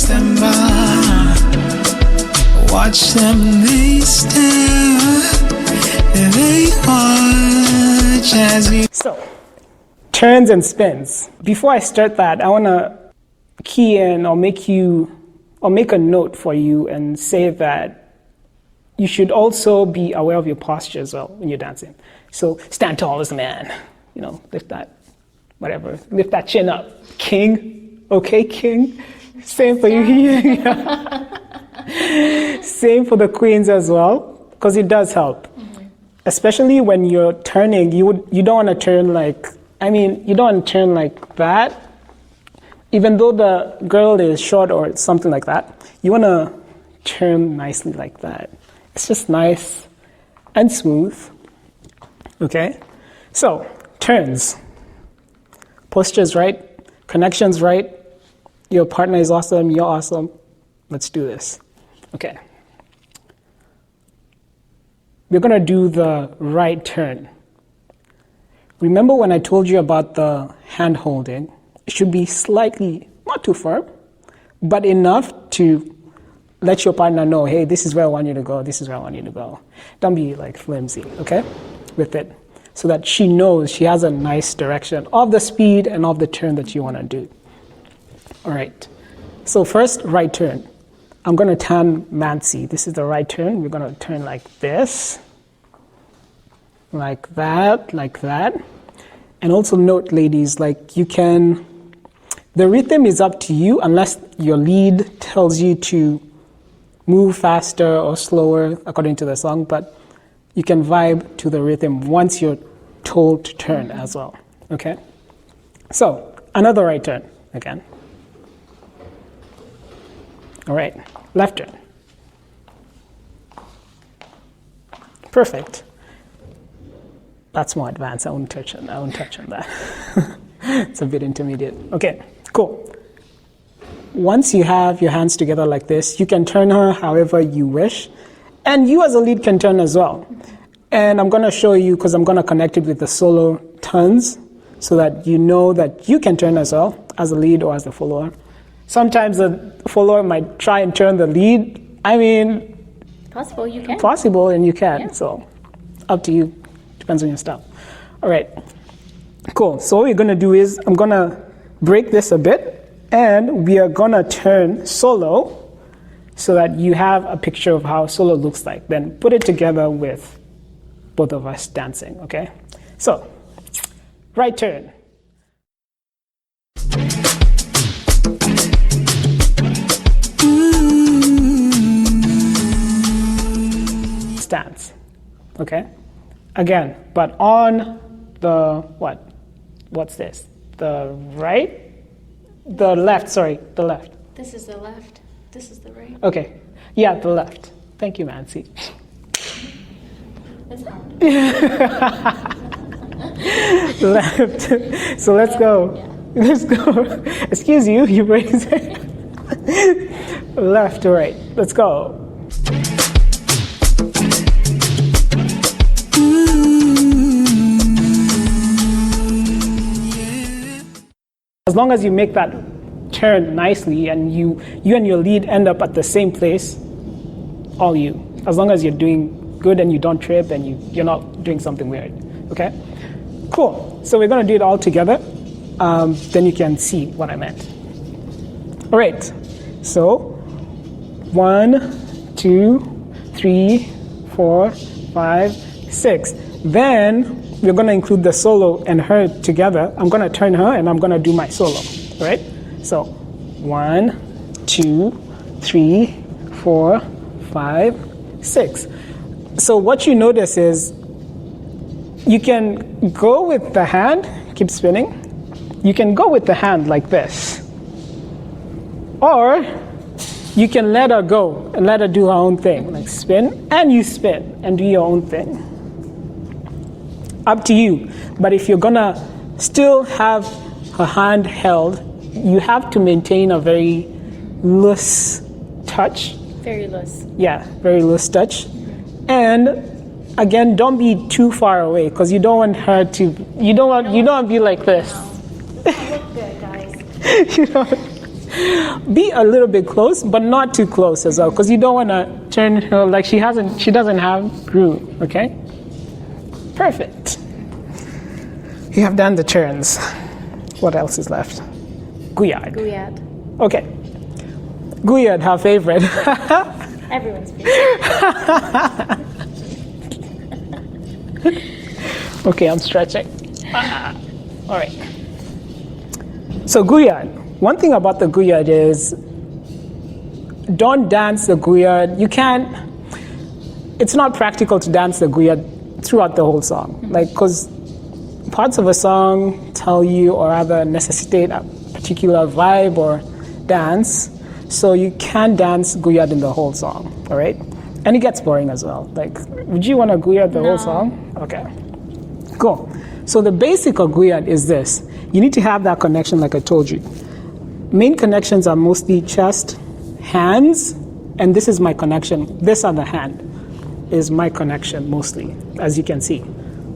stand by. Watch them, they stare. They watch as we. So, turns and spins. Before I start that, I want to key in or make a note for you and say that you should also be aware of your posture as well when you're dancing. So stand tall as a man, lift that, whatever, lift that chin up. King, okay, king. Same for you here. Same for the queens as well, because it does help. Mm-hmm. Especially when you're turning, you don't want to turn like that. Even though the girl is short or something like that, you want to turn nicely like that. It's just nice and smooth. Okay? So, turns. Posture's right. Connection's right. Your partner is awesome. You're awesome. Let's do this. Okay. We're going to do the right turn. Remember when I told you about the hand holding? It should be slightly, not too firm, but enough to let your partner know, hey, this is where I want you to go, this is where I want you to go. Don't be like flimsy, okay, with it, so that she knows she has a nice direction of the speed and of the turn that you want to do. All right, so first, right turn. I'm going to turn Mansi. This is the right turn. We're going to turn like this, like that. And also note, ladies, like you can, the rhythm is up to you unless your lead tells you to move faster or slower according to the song, but you can vibe to the rhythm once you're told to turn as well, okay? So, another right turn again. All right, left turn. Perfect. That's more advanced. I won't touch on that. It's a bit intermediate. Okay, cool. Once you have your hands together like this, you can turn her however you wish. And you as a lead can turn as well. And I'm going to show you, because I'm going to connect it with the solo turns, so that you know that you can turn as well, as a lead or as a follower. Sometimes the follower might try and turn the lead. Possible, you can. Possible, and you can. Yeah. So, up to you. Depends on your style. All right. Cool. So what we're going to do is I'm going to break this a bit, and we are going to turn solo so that you have a picture of how solo looks like. Then put it together with both of us dancing, okay? So, right turn. Stance, okay? Again, but on the what? What's this? The right? The left, sorry, the left. This is the left. This is the right. Okay. Yeah, the left. Thank you, Nancy. That's hard. Left. So let's go. Yeah. Let's go. Excuse you, you raise it. Left to right. Let's go. As long as you make that turn nicely and you and your lead end up at the same place, all you. As long as you're doing good and you don't trip and you're not doing something weird, okay? Cool. So we're going to do it all together. Then you can see what I meant. All right. So 1, 2, 3, 4, 5, 6. Then we're going to include the solo and her together. I'm going to turn her and I'm going to do my solo, right? So 1, 2, 3, 4, 5, 6. So what you notice is you can go with the hand, keep spinning. You can go with the hand like this. Or you can let her go and let her do her own thing, like spin, and you spin and do your own thing. Up to you. But if you're gonna still have her hand held, you have to maintain a very loose touch. Very loose. Yeah, very loose touch. And again, don't be too far away because you don't want her to. You don't want to be like this. This doesn't look good, guys. You know, Be a little bit close, but not too close as well, because you don't want to turn her like she doesn't have groove, okay? Perfect. You have done the turns. What else is left? Gouyad. Gouyad. Okay. Gouyad, her favorite. Everyone's favorite. Okay, I'm stretching. All right. So Gouyad. One thing about the Gouyad is don't dance the Gouyad. You can't. It's not practical to dance the Gouyad throughout the whole song, like because parts of a song tell you or rather necessitate a particular vibe or dance, so you can't dance Gouyad in the whole song, all right? And it gets boring as well. Like, would you want to Gouyad the whole song? Okay, cool. So the basic of Gouyad is this. You need to have that connection like I told you. Main connections are mostly chest, hands, and this is my connection. This other hand is my connection mostly, as you can see.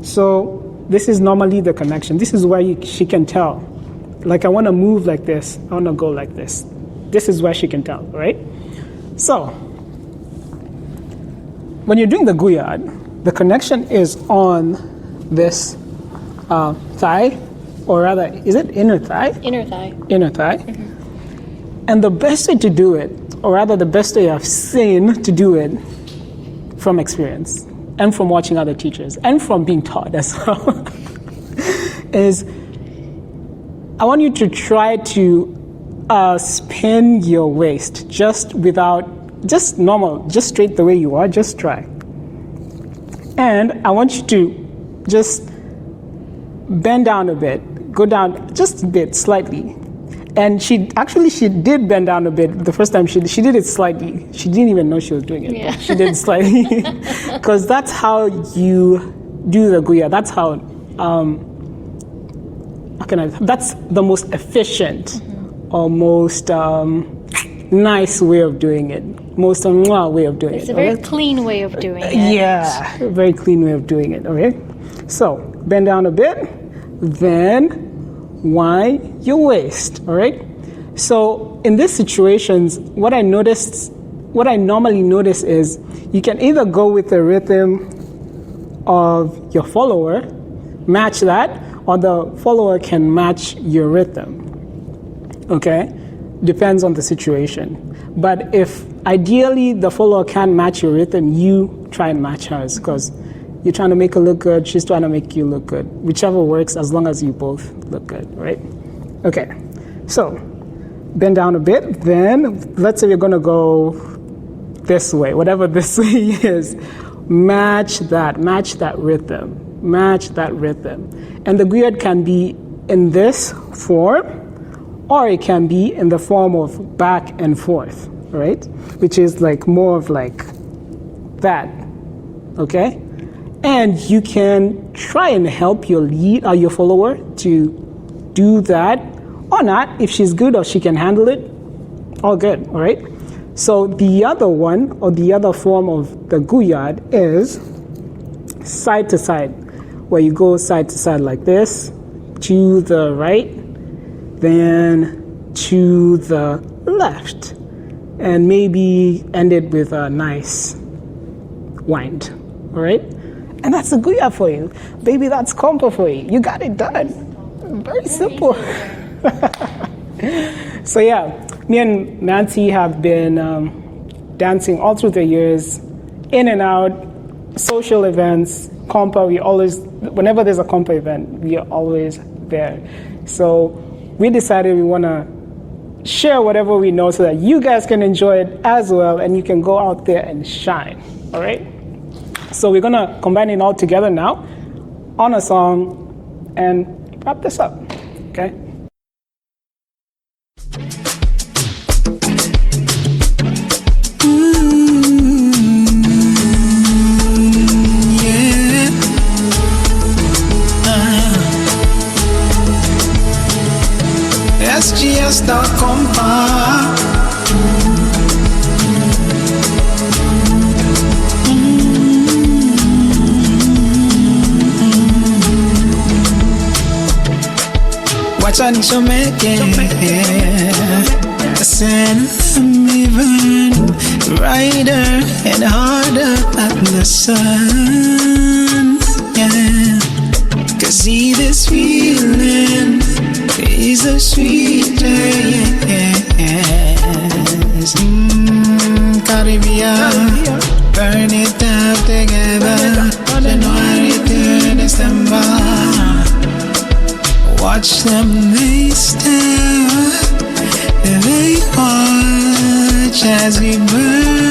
So this is normally the connection. This is where she can tell. Like I want to move like this. I want to go like this. This is where she can tell, right? So when you're doing the Gouyad, the connection is on this thigh, or rather, is it inner thigh? Inner thigh. Inner thigh. Mm-hmm. And the best way to do it, or rather the best way I've seen to do it from experience and from watching other teachers and from being taught as well, is I want you to try to spin your waist just normal, just straight the way you are, just try. And I want you to just bend down a bit, go down just a bit, slightly. And she did bend down a bit the first time she did it slightly. She didn't even know she was doing it. Yeah. She did it slightly. Because that's how you do the Gouyad. That's how that's the most efficient or most nice way of doing it. Most way of doing it. It's a very clean way of doing it. Yeah, a very clean way of doing it, okay? So, bend down a bit, then wind your waist, all right? So, in these situations, what I normally notice is you can either go with the rhythm of your follower, match that, or the follower can match your rhythm, okay? Depends on the situation. But if ideally the follower can't match your rhythm, you try and match hers, because you're trying to make her look good, she's trying to make you look good. Whichever works, as long as you both look good, right? Okay, so bend down a bit, then let's say we're gonna go this way, whatever this way is. Match that rhythm. And the Gouyad can be in this form, or it can be in the form of back and forth, right? Which is like more of like that, okay? And you can try and help your lead or your follower to do that or not. If she's good or she can handle it, all good, all right? So the other one or the other form of the Gouyad is side to side, where you go side to side like this, to the right, then to the left, and maybe end it with a nice wind, all right? And that's a Gouyad for you. Baby, that's Kompa for you. You got it done. Very simple. So yeah, me and Nancy have been dancing all through the years, in and out, social events, Kompa, whenever there's a Kompa event, we are always there. So we decided we want to share whatever we know so that you guys can enjoy it as well and you can go out there and shine, all right? So we're going to combine it all together now on a song and wrap this up, okay? SGS da Kompa. Wacha nichomeke, and let me burn brighter and harder than the sun. Yeah. 'Cause see this feeling is the sweetest. Caribbean, burn it up together. January to December. Watch them, they stare. They watch as we burn.